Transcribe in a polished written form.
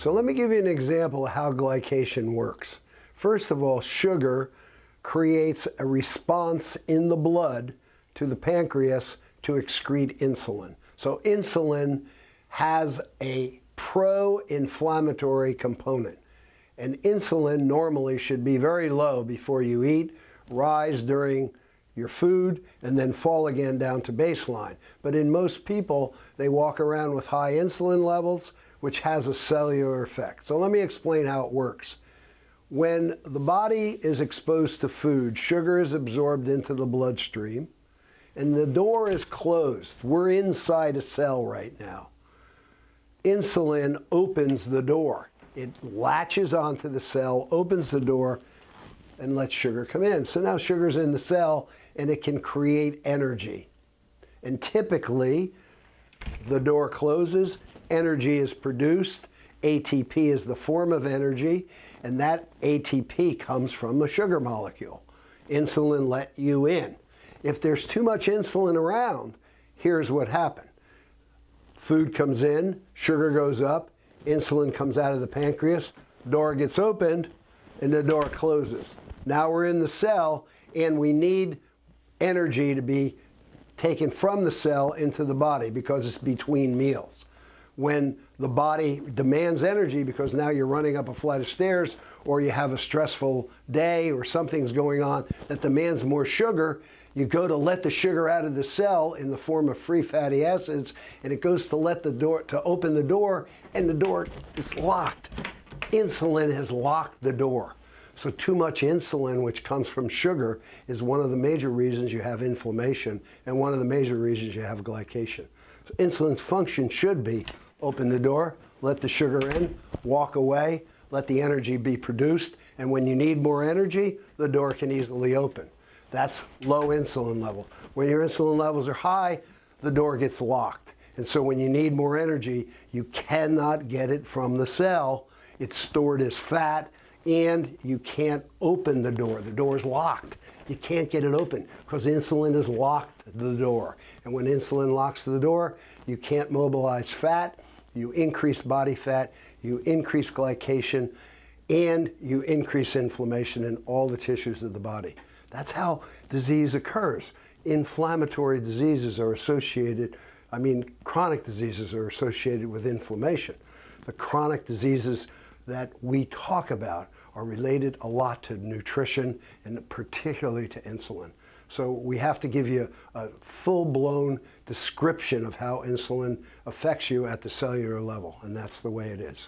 So let me give you an example of how glycation works. First of all, sugar creates a response in the blood to the pancreas to excrete insulin. So insulin has a pro-inflammatory component. And insulin normally should be very low before you eat, rise during your food, and then fall again down to baseline. But in most people, they walk around with high insulin levels, which has a cellular effect. So let me explain how it works. When the body is exposed to food, sugar is absorbed into the bloodstream, and the door is closed. We're inside a cell right now. Insulin opens the door. It latches onto the cell, opens the door, and lets sugar come in. So now sugar's in the cell, and it can create energy. And typically, the door closes, energy is produced, ATP is the form of energy, and that ATP comes from a sugar molecule. Insulin let you in. If there's too much insulin around, here's what happened. Food comes in, sugar goes up, insulin comes out of the pancreas, door gets opened, and the door closes. Now we're in the cell, and we need energy to be taken from the cell into the body because it's between meals. When the body demands energy because now you're running up a flight of stairs or you have a stressful day or something's going on that demands more sugar, you go to let the sugar out of the cell in the form of free fatty acids, and it goes to let the door, to open the door, and the door is locked. Insulin has locked the door. So too much insulin, which comes from sugar, is one of the major reasons you have inflammation and one of the major reasons you have glycation. So insulin's function should be open the door, let the sugar in, walk away, let the energy be produced, and when you need more energy, the door can easily open. That's low insulin level. When your insulin levels are high, the door gets locked. And so when you need more energy, you cannot get it from the cell. It's stored as fat, and you can't open the door. The door is locked. You can't get it open because insulin has locked the door. And when insulin locks the door, you can't mobilize fat, you increase body fat, you increase glycation, and you increase inflammation in all the tissues of the body. That's how disease occurs. Inflammatory diseases are associated, chronic diseases are associated with inflammation. The chronic diseases that we talk about are related a lot to nutrition and particularly to insulin. So we have to give you a full-blown description of how insulin affects you at the cellular level, and that's the way it is.